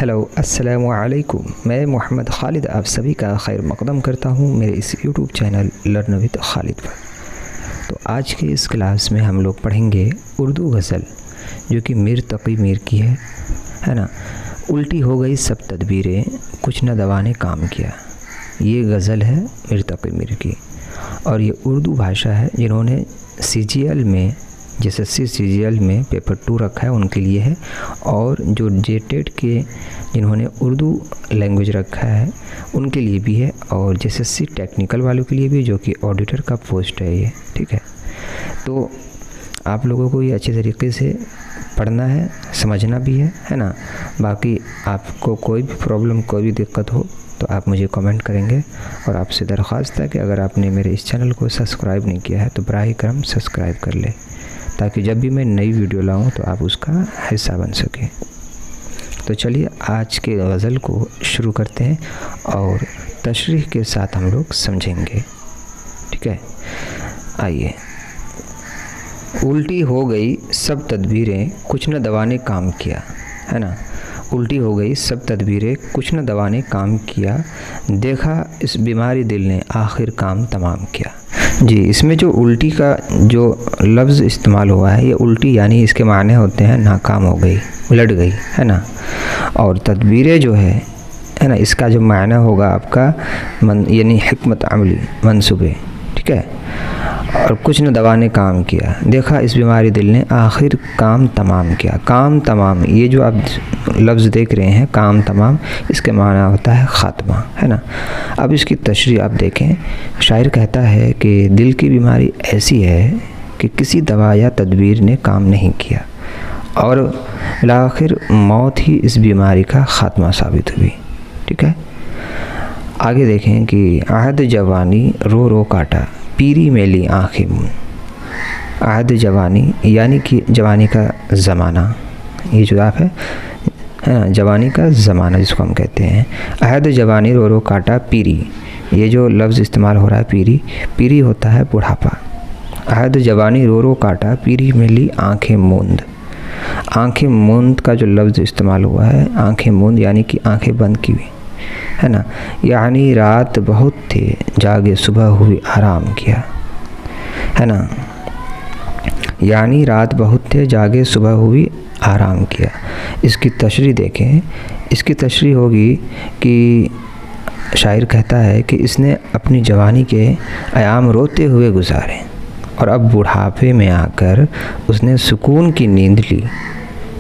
Hello अस्सलामु अलैकुम। मैं मोहम्मद खालिद आप सभी का खैर मक़दम करता हूँ मेरे इस YouTube channel learn with Khalid पर। तो आज के इस क्लास में हम लोग पढ़ेंगे उर्दू गज़ल जो कि मीर तक़ी मीर की है ना। उल्टी हो गई सब तदबीरें कुछ न दवा ने काम किया। ये गज़ल है मीर तक़ी मीर की और ये उर्दू भाषा है। जिन्होंने CGL में JSSC CGL में पेपर 2 रखा है उनके लिए है, और जो JTET के जिन्होंने उर्दू लैंग्वेज रखा है उनके लिए भी है, और JSSC टेक्निकल वालों के लिए भी जो कि ऑडिटर का पोस्ट है ये। ठीक है, तो आप लोगों को ये अच्छे तरीके से पढ़ना है, समझना भी है ना। बाकी आपको कोई भी प्रॉब्लम कोई भी दिक्कत हो तो आप मुझे कमेंट करेंगे, और आपसे दरख्वास्त है कि अगर आपने मेरे इस चैनल को सब्सक्राइब नहीं किया है तो बराह करम सब्सक्राइब कर ले, ताकि जब भी मैं नई वीडियो लाऊं तो आप उसका हिस्सा बन सकें। तो चलिए आज के गज़ल को शुरू करते हैं और तशरीह के साथ हम लोग समझेंगे। ठीक है, आइए। उल्टी हो गई सब तदबीरें कुछ न दवा ने काम किया, है ना। उल्टी हो गई सब तदबीरें कुछ न दवा ने काम किया, देखा इस बीमारी दिल ने आखिर काम तमाम किया। जी, इसमें जो उल्टी का जो लफ्ज़ इस्तेमाल हुआ है, ये उल्टी यानी इसके माने होते हैं नाकाम हो गई, उलट गई, है ना। और तदबीरें जो है ना, इसका जो माना होगा आपका यानी हिकमत अमली मंसूबे। ठीक है, और कुछ न दवा ने काम किया, देखा इस बीमारी दिल ने आखिर काम तमाम किया। काम तमाम, ये जो आप लफ्ज़ देख रहे हैं काम तमाम, इसके माना होता है ख़ात्मा, है ना। अब इसकी तशरीह आप देखें। शायर कहता है कि दिल की बीमारी ऐसी है कि किसी दवा या तदबीर ने काम नहीं किया, और आखिर मौत ही इस बीमारी का ख़ात्मा साबित हुई। ठीक है, आगे देखें कि आहद जवानी रो रो काटा, पीरी मेली आँखें मूंद। आहद जवानी यानी कि जवानी का ज़माना, ये जो आप है ना, जवानी का ज़माना जिसको हम कहते हैं। आहद जवानी रो रो काटा पीरी, ये जो लफ्ज़ इस्तेमाल हो रहा है पीरी, पीरी होता है बुढ़ापा। आहद जवानी रो रो काटा पीरी मेली आँखें मूंद। आँखें मूंद का जो लफ्ज़ इस्तेमाल हुआ है, आँखें मूंद यानी कि आँखें बंद की हुई, है ना। यानी रात बहुत थे जागे सुबह हुई आराम किया, है ना। यानी रात बहुत थे जागे सुबह हुई आराम किया। इसकी तशरीह देखें। इसकी तशरीह होगी कि शायर कहता है कि इसने अपनी जवानी के अयाम रोते हुए गुजारे, और अब बुढ़ापे में आकर उसने सुकून की नींद ली।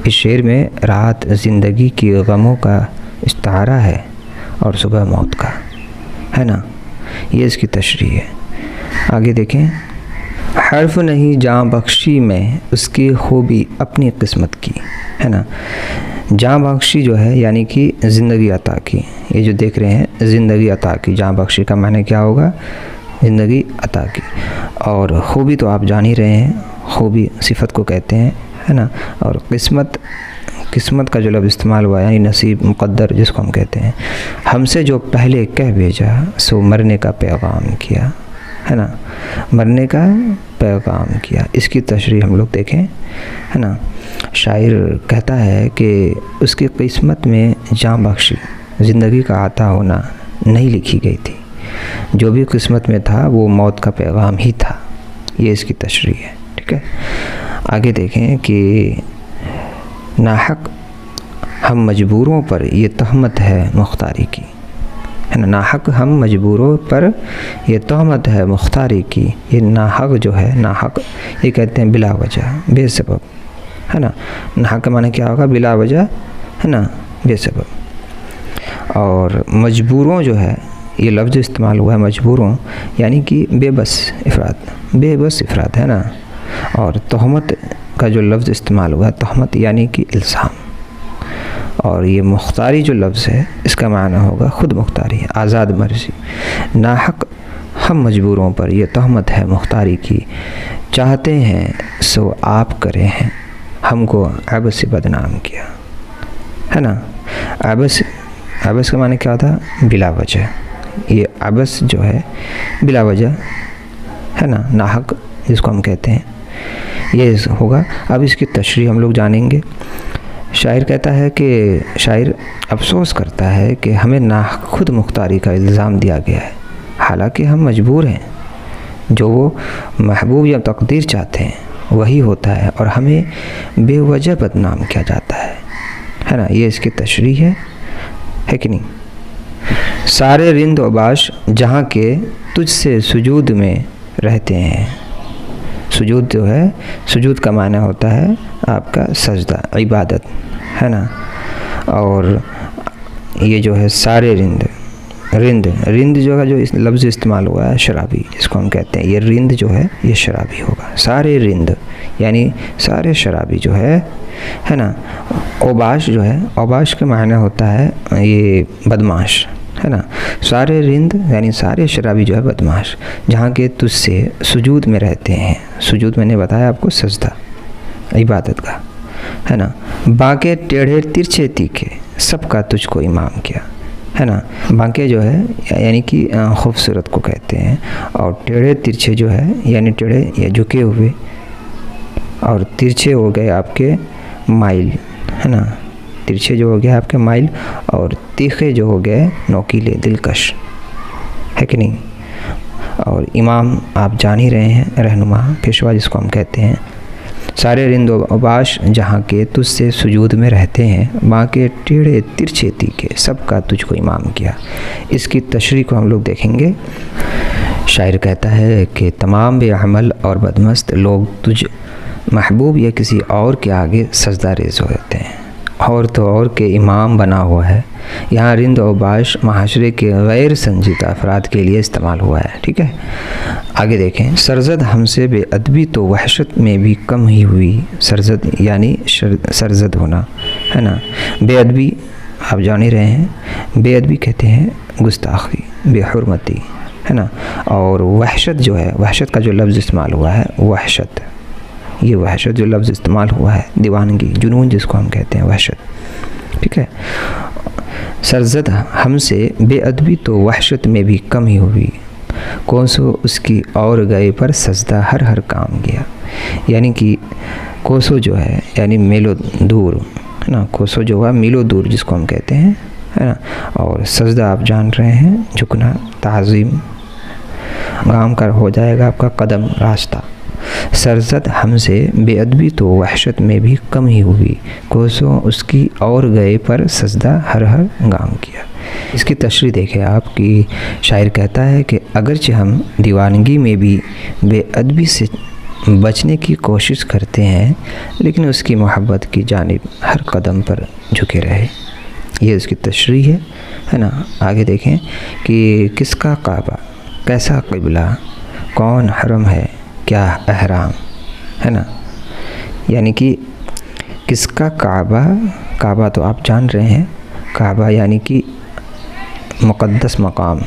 इस शेर में रात ज़िंदगी की गमों का इस्तारा है और सुबह मौत का, है ना। ये इसकी तशरीह है। आगे देखें। हर्फ नहीं जाँ बख्शी में उसकी खूबी अपनी किस्मत की, है ना। जाँ बख्शी जो है यानी कि ज़िंदगी अता की। ये जो देख रहे हैं ज़िंदगी अता की, जाँ बख्शी का माने क्या होगा, ज़िंदगी अता की। और खूबी तो आप जान ही रहे हैं, खूबी सिफत को कहते हैं, है ना। और किस्मत, किस्मत का जो लफ्ज़ इस्तेमाल हुआ यानी नसीब मुक़द्दर जिसको हम कहते हैं। हमसे जो पहले कह भेजा सो मरने का पैगाम किया, है ना। मरने का पैगाम किया। इसकी तशरीह हम लोग देखें, है ना। शायर कहता है कि उसकी किस्मत में जाँ बख्शी, ज़िंदगी का आता होना नहीं लिखी गई थी। जो भी किस्मत में था वो मौत का पैगाम ही था। ये इसकी तशरीह है। ठीक है, आगे देखें कि नाहक हम मजबूरों पर ये तहमत है मुख्तारी की, है ना। नाहक हम मजबूरों पर ये तहमत है मुख्तारी की। ये नाहक जो है, नाहक ये कहते हैं बिला वजह, बेसबब, है ना। नाहक का माने क्या होगा, बिला वजह, है ना, बेसबब। और मजबूरों जो है, ये लफ्ज़ इस्तेमाल हुआ है मजबूरों यानी कि बेबस अफराद, बेबस अफराद, है ना। और तहमत का जो लफ्ज़ इस्तेमाल हुआ है, तहमत यानी कि इल्ज़ाम। और ये मुख्तारी जो लफ्ज़ है इसका माना होगा ख़ुद मुख्तारी, आज़ाद मर्ज़ी। नाहक हम मजबूरों पर ये तहमत है मुख्तारी की, चाहते हैं सो आप करें हैं हमको अबस से बदनाम किया, है ना। अबस, अबस का माने क्या था, बिला वजह। ये अबस जो है बिला वजह, है ना, नाहक जिसको हम कहते हैं, ये होगा। अब इसकी तशरीह हम लोग जानेंगे। शायर कहता है कि शायर अफसोस करता है कि हमें ना खुद मुख्तारी का इल्ज़ाम दिया गया है, हालांकि हम मजबूर हैं। जो वो महबूब या तकदीर चाहते हैं वही होता है और हमें बेवजह बदनाम किया जाता है ना। ये इसकी तशरीह है कि नहीं। सारे रिंद व बाश जहाँ के तुझसे सुजूद में रहते हैं। सुजूद जो है, सुजूद का माना होता है आपका सजदा, इबादत, है ना। और ये जो है सारे रिंद, रिंद जो है, जो इस लफ्ज़ इस्तेमाल हुआ है शराबी, जिसको हम कहते हैं, ये रिंद जो है ये शराबी होगा। सारे रिंद यानी सारे शराबी जो है ना। ओबाश जो है, ओबाश का माना होता है ये बदमाश, है ना। सारे रिंद यानी सारे शराबी जो है बदमाश, जहाँ के तुझसे सुजूद में रहते हैं। सुजूद मैंने बताया आपको सजदा, इबादत का, है ना। बांके टेढ़े तिरछे तीखे सबका तुझको इमाम किया, है ना। बांके जो है यानी कि खूबसूरत को कहते हैं, और टेढ़े तिरछे जो है यानी टेढ़े या झुके हुए, और तिरछे हो गए आपके माइल, है ना। तिरछे जो हो गए आपके माइल, और तीखे जो हो गए नोकीले, दिलकश, है कि नहीं। और इमाम आप जान ही रहे हैं, रहनुमा, पेशवा जिसको हम कहते हैं। सारे रिंद अबाश जहाँ के तुझसे सुजूद में रहते हैं, माँ के टेढ़े तिरछे तीखे सबका तुझको इमाम किया। इसकी तशरीह को हम लोग देखेंगे। शायर कहता है कि तमाम बेअमल और बदमस्त लोग तुझ महबूब या किसी और के आगे सजदा रेज़ होते हैं, और तो और के इमाम बना हुआ है। यहाँ रिंद और बाश महाशरे के गैर संजीदा अफराद के लिए इस्तेमाल हुआ है, ठीक है। आगे देखें। सरजद हमसे बेअदबी तो वहशत में भी कम ही हुई। सरजद यानी सरजद होना, है ना। बेअदबी आप जान ही रहे हैं, बेअदबी कहते हैं गुस्ताखी, बेहुरमती, है ना। और वहशत जो है, वहशत का जो लफ्ज़ इस्तेमाल हुआ है वहशत, ये वहशत जो लफ्ज़ इस्तेमाल हुआ है, दीवानगी, जुनून जिसको हम कहते हैं, वहशत, ठीक है। सरजद हमसे बेअदबी तो वहशत में भी कम ही हुई, कौन सो उसकी और गए पर सजदा हर हर काम किया। यानी कि कोसो जो है यानी मीलों दूर, है ना। कोसो जो हुआ मीलों दूर जिसको हम कहते हैं, है ना। और सजदा आप जान रहे हैं, झुकना, ताज़ीम, गाम कर हो जाएगा आपका कदम, रास्ता। सरजद हमसे बेअदबी तो वहशत में भी कम ही हुई, कोसों उसकी और गए पर सजदा हर हर गाम किया। इसकी तशरीह देखें आप कि शायर कहता है कि अगरचे हम दीवानगी में भी बेअदबी से बचने की कोशिश करते हैं, लेकिन उसकी मोहब्बत की जानिब हर कदम पर झुके रहे। ये उसकी तशरीह है ना। आगे देखें कि किसका काबा, कैसा क़िबला, कौन हरम है, क्या अहराम, है ना। यानी कि किसका काबा, काबा तो आप जान रहे हैं, काबा यानी कि मुक़द्दस मकाम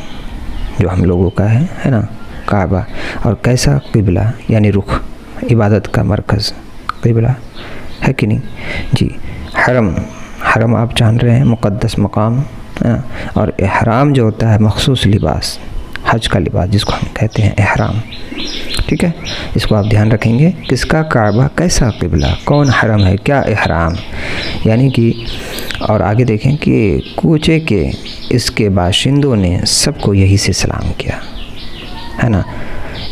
जो हम लोगों का है ना, काबा। और कैसा क़िबला यानी रुख, इबादत का मरकज़ क़िबला, है कि नहीं जी। हरम, हरम आप जान रहे हैं, मुक़द्दस मकाम, है ना। और एहराम जो होता है मखसूस लिबास, हज का लिबास जिसको हम कहते हैं एहराम, ठीक है। इसको आप ध्यान रखेंगे। किसका काबा, कैसा क़िबला, कौन हरम है, क्या एहराम, यानी कि। और आगे देखें कि कूचे के इसके बाशिंदों ने सबको यही से सलाम किया, है ना।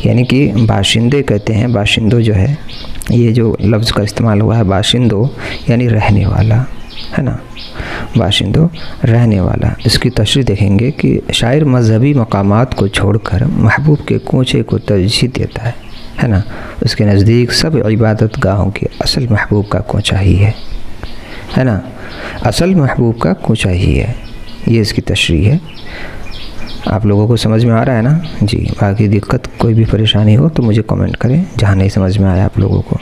यानी कि बाशिंदे कहते हैं, बाशिंदों जो है, ये जो लफ्ज़ का इस्तेमाल हुआ है बाशिंदों यानी रहने वाला, है ना, बाशिंदों रहने वाला। इसकी तशरीह देखेंगे कि शायर मजहबी मकामात को छोड़कर महबूब के कूचे को तरजीह देता है ना। उसके नज़दीक सब इबादत गाहों के असल महबूब का कूचा ही है ना, असल महबूब का कूचा ही है। ये इसकी तशरीह है। आप लोगों को समझ में आ रहा है ना जी। बाकी दिक्कत कोई भी परेशानी हो तो मुझे कमेंट करें, जहाँ नहीं समझ में आया आप लोगों को।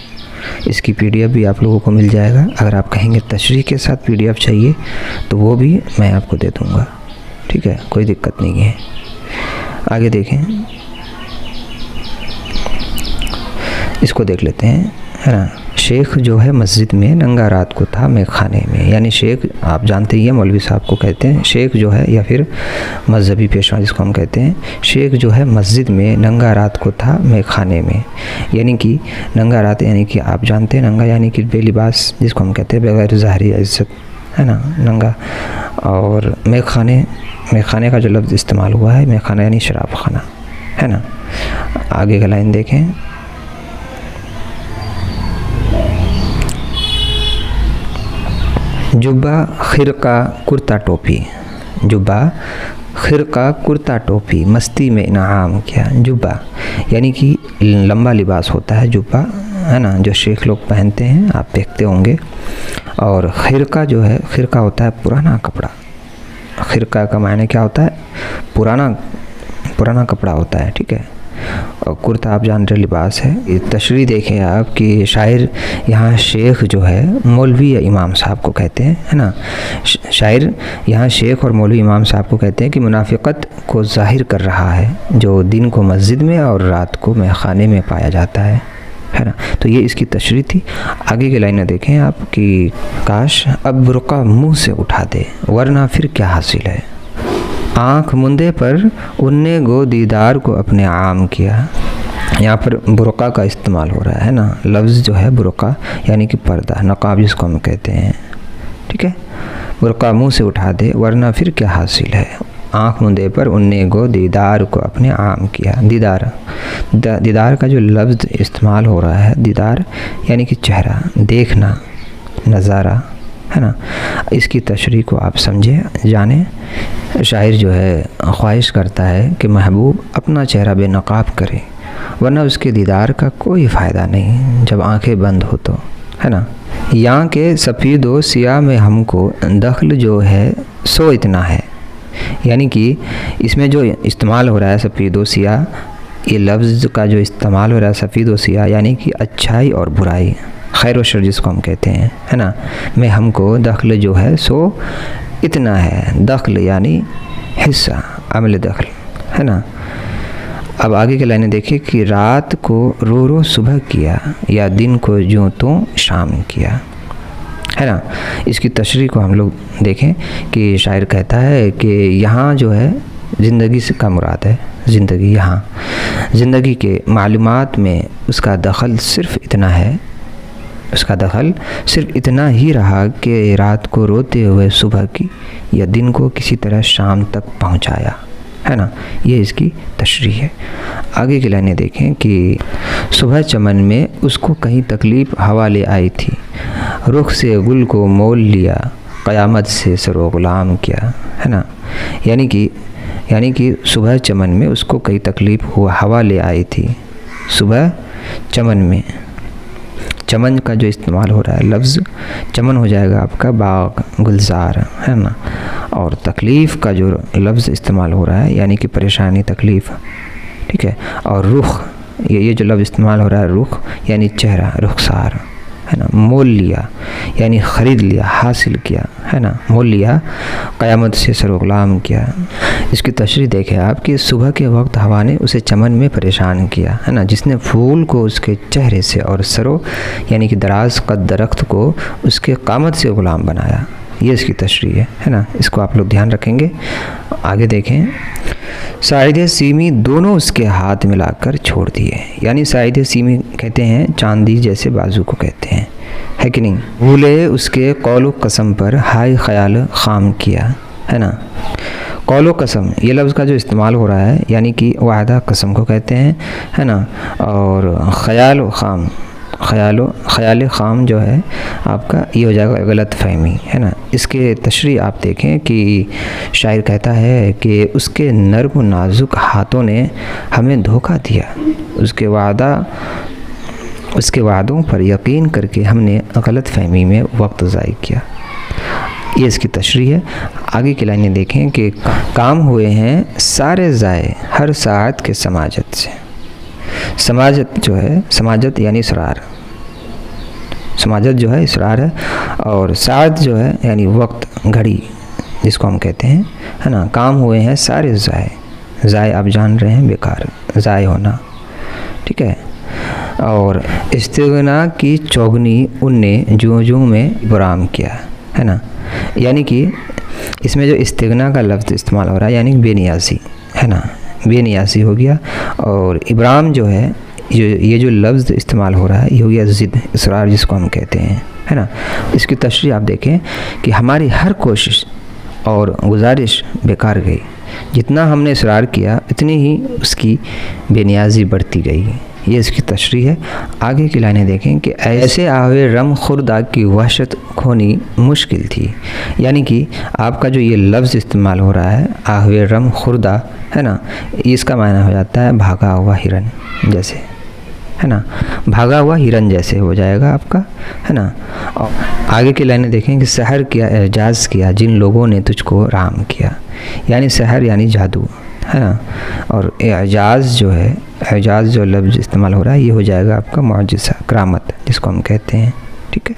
इसकी PDF भी आप लोगों को मिल जाएगा। अगर आप कहेंगे तशरीह के साथ PDF चाहिए तो वो भी मैं आपको दे दूँगा, ठीक है, कोई दिक्कत नहीं है। आगे देखें, इसको देख लेते हैं, है ना। शेख जो है मस्जिद में, नंगा रात को था मैं खाने में। यानी शेख आप जानते ही हैं, मौलवी साहब को कहते हैं शेख जो है, या फिर मजहबी पेशवा जिसको हम कहते हैं। शेख जो है मस्जिद में, नंगा रात को था मैं खाने में। यानी कि नंगा रात यानी कि आप जानते हैं नंगा यानी कि बेलिबास जिसको हम कहते हैं, बगैर ज़ाहरी इज़्ज़त, है ना, नंगा। और मैं खाने का जो लफ्ज़ इस्तेमाल हुआ है, मैं खाना यानी शराब खाना, है ना। आगे का लाइन देखें, जुब्बा खिरका कुर्ता टोपी, जुब्बा खिरका कुर्ता टोपी मस्ती में इनाम किया। जुब्बा यानी कि लंबा लिबास होता है जुब्बा, है ना, जो शेख लोग पहनते हैं, आप देखते होंगे। और खिरका जो है, खिरका होता है पुराना कपड़ा। खिरका का मायने क्या होता है? पुराना कपड़ा होता है, ठीक है। और कुर्ता आप जानते लिबास है। ये तशरीह देखें आप कि शायर यहाँ शेख जो है मौलवी या इमाम साहब को कहते हैं, है ना। शायर यहाँ शेख और मौलवी इमाम साहब को कहते हैं कि मुनाफिकत को ज़ाहिर कर रहा है जो दिन को मस्जिद में और रात को मैखाने में पाया जाता है ना। तो ये इसकी तशरीह थी। आगे की लाइनें देखें आप कि काश अब बुर्का मुँह से उठा दे वरना फिर क्या हासिल है। आँख मुंदे पर उनने गो दीदार को अपने आम किया। यहाँ पर बुर्का का इस्तेमाल हो रहा है ना। लफ्ज़ जो है बुर्का यानी कि पर्दा, नकाब जिसको हम कहते हैं, ठीक है। बुर्का मुँह से उठा दे वरना फिर क्या हासिल है। आँख मुंदे पर उनने गो दीदार को अपने आम किया। दीदार का जो लफ्ज़ इस्तेमाल हो रहा है, दीदार यानी कि चेहरा, देखना, नज़ारा, है ना। इसकी तशरीह को आप समझे जाने। शायर जो है ख्वाहिश करता है कि महबूब अपना चेहरा बेनकाब करे वरना उसके दीदार का कोई फ़ायदा नहीं जब आंखें बंद हो तो, है ना। यहाँ के सफ़ीदो सियाह में हमको दखल जो है सो इतना है। यानी कि इसमें जो इस्तेमाल हो रहा है सफ़ीदो सियाह, ये लफ्ज़ का जो इस्तेमाल हो रहा है सफ़ीदो सियाह यानी कि अच्छाई और बुराई, खैर व शर जिसको हम कहते हैं, है ना। में हमको दखल जो है सो इतना है। दखल यानी हिस्सा, अमल दखल, है ना। अब आगे की लाइनें देखिए कि रात को रो रो सुबह किया या दिन को यूं तो शाम किया, है ना। इसकी तशरीह को हम लोग देखें कि शायर कहता है कि यहाँ जो है ज़िंदगी से का मुराद है ज़िंदगी। यहाँ ज़िंदगी के मालूमात में उसका दखल सिर्फ़ इतना है, उसका दखल सिर्फ इतना ही रहा कि रात को रोते हुए सुबह की या दिन को किसी तरह शाम तक पहुंचाया, है ना। ये इसकी तशरीह है। आगे की लाइनें देखें कि सुबह चमन में उसको कहीं तकलीफ़ हवा ले आई थी, रुख से गुल को मोल लिया, क़यामत से सरो ग़ुलाम किया, है ना। यानी कि सुबह चमन में उसको कई तकलीफ़ हुआ हवा ले आई थी। सुबह चमन में, चमन का जो इस्तेमाल हो रहा है लफ्ज़, चमन हो जाएगा आपका बाग, गुलजार, है ना। और तकलीफ़ का जो लफ्ज़ इस्तेमाल हो रहा है यानी कि परेशानी, तकलीफ़, ठीक है। और रुख, ये जो लफ्ज़ इस्तेमाल हो रहा है रुख यानी चेहरा, रुखसार, है ना। मोल लिया यानी ख़रीद लिया, हासिल किया, है ना। मोल लिया, क़यामत से सरो ग़ुलाम किया। इसकी तशरीह देखें आप कि सुबह के वक्त हवा ने उसे चमन में परेशान किया, है ना। जिसने फूल को उसके चेहरे से और सरो यानी कि दराज कद दरख्त को उसके क़ामत से ग़ुलाम बनाया। ये इसकी तशरीह है ना। इसको आप लोग ध्यान रखेंगे। आगे देखें, साइद सीमी दोनों उसके हाथ मिलाकर छोड़ दिए। यानी साइद सीमी कहते हैं चांदी जैसे बाजू को कहते हैं, है कि नहीं। भूले उसके कौलो कसम पर हाय ख्याल खाम किया, है ना। कौलो कसम ये लफ्ज़ का जो इस्तेमाल हो रहा है यानी कि वादा कसम को कहते हैं, है ना। और ख्याल खाम, ख्याल खाम जो है आपका ये हो जाएगा गलत फहमी, है ना। इसके तशरीह आप देखें कि शायर कहता है कि उसके नर्म नाजुक हाथों ने हमें धोखा दिया, उसके वादों पर यकीन करके हमने गलत फहमी में वक्त ज़ाय किया। ये इसकी तशरीह है। आगे की लाइनें देखें कि काम हुए हैं सारे ज़ाय हर साअत के समाजत से। समाजत जो है, समाजत यानी इसरार, समाजत जो है इसरार है। और साअत जो है यानी वक्त, घड़ी जिसको हम कहते हैं, है ना। काम हुए हैं सारे ज़ाय, आप जान रहे हैं बेकार, ज़ाय होना, ठीक है। और सारे ज़ाय यानी सारे, सारे जो है, सारे ज़ाय यानी वक्त, घड़ी जिसको हम कहते हैं, है ना। काम हुए हैं सारे ज़ाय, ज़ाय आप जान रहे हैं बेकार, ज़ाय होना, ठीक है। और सारे ज़ाय यानी सारे ज़ाय, सारे ज़ाय यानी वक्त, घड़ी जिसको हम कहते हैं, है ना। काम हुए हैं सारे ज़ाय, ज़ाय होना, ठीक है। और इस्तिगना की चौगनी उनने जूं जूं में इब्राम किया, है ना। यानी कि इसमें जो इस्तिगना का लफ्ज़ इस्तेमाल हो रहा है यानी बेनियाज़ी, है ना, बेनियाज़ी हो गया। और इब्राम जो है ये जो लफ्ज़ इस्तेमाल हो रहा है ये हो गया ज़िद, इसरार जिसको हम कहते हैं, है ना। इसकी तशरीह आप देखें कि हमारी हर कोशिश और गुजारिश बेकार गई, जितना हमने इसरार किया इतनी ही उसकी बेनियाज़ी बढ़ती गई। ये इसकी तशरीह है। आगे की लाइनें देखें कि ऐसे आवे रम खुर्दा की वहशत खोनी मुश्किल थी। यानी कि आपका जो ये लफ्ज़ इस्तेमाल हो रहा है आहवे रम खुर्दा, है ना, इसका मायना हो जाता है भागा हुआ हिरन जैसे, है ना, भागा हुआ हिरन जैसे हो जाएगा आपका, है ना। और आगे की लाइनें देखें कि सहर किया एजाज़ किया जिन लोगों ने तुझको राम किया। यानी सहर यानी जादू, है ना। और एजाज़ जो है, एजाज़ जो लफ्ज़ इस्तेमाल हो रहा है ये हो जाएगा आपका मौजिज़ा, करामत जिसको हम कहते हैं, ठीक है।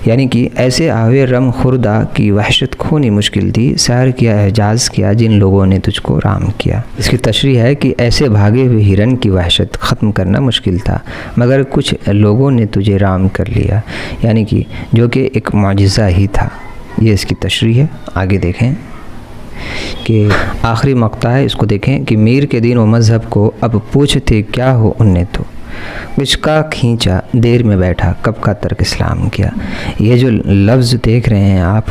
यानी कि ऐसे आवे रम खुर्दा की वहशत खोनी मुश्किल थी, सैर किया एजाज़ किया जिन लोगों ने तुझको राम किया। इसकी तशरीह है कि ऐसे भागे हुए हिरन की वहशत ख़त्म करना मुश्किल था मगर कुछ लोगों ने तुझे राम कर लिया, यानी कि जो कि एक मौजिज़ा ही था। ये इसकी तशरीह है। आगे देखें कि आखिरी मक्ता है, इसको देखें कि मीर के दीन व मज़हब को अब पूछते क्या हो उनने तो किसका खींचा देर में बैठा कब का तर्क इस्लाम किया। ये जो लफ्ज़ देख रहे हैं आप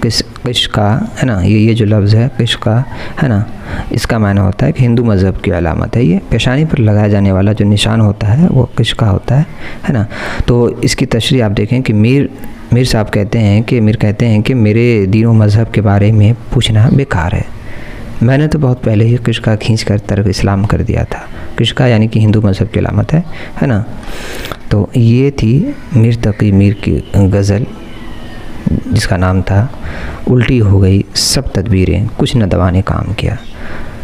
किश का, है ना, ये जो लफ्ज़ है किश का, है ना, इसका मायना होता है कि हिंदू मज़हब की अलामत है। ये पेशानी पर लगाया जाने वाला जो निशान होता है वो किश का होता है ना। तो इसकी तशरीह आप देखें कि मीर साहब कहते हैं कि मेरे दीन व मज़हब के बारे में पूछना बेकार है। मैंने तो बहुत पहले ही किश्का खींच कर तर्क इस्लाम कर दिया था। किश्का यानी कि हिंदू मज़हब की अलामत है ना। तो ये थी मीर तकी मीर की गज़ल जिसका नाम था उल्टी हो गई सब तदबीरें कुछ न दवा ने काम किया,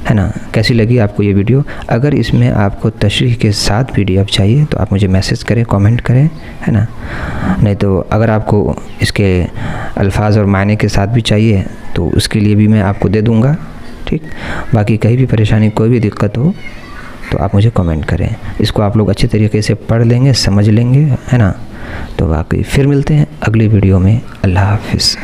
है ना। कैसी लगी आपको ये वीडियो? अगर इसमें आपको तशरीह के साथ PDF चाहिए तो आप मुझे मैसेज करें, कमेंट करें, है ना। नहीं तो अगर आपको इसके अल्फाज और मायने के साथ भी चाहिए तो उसके लिए भी मैं आपको दे दूँगा, ठीक। बाकी कहीं भी परेशानी कोई भी दिक्कत हो तो आप मुझे कमेंट करें। इसको आप लोग अच्छे तरीके से पढ़ लेंगे, समझ लेंगे, है ना। तो बाकी फिर मिलते हैं अगली वीडियो में। अल्लाह हाफ़िज़।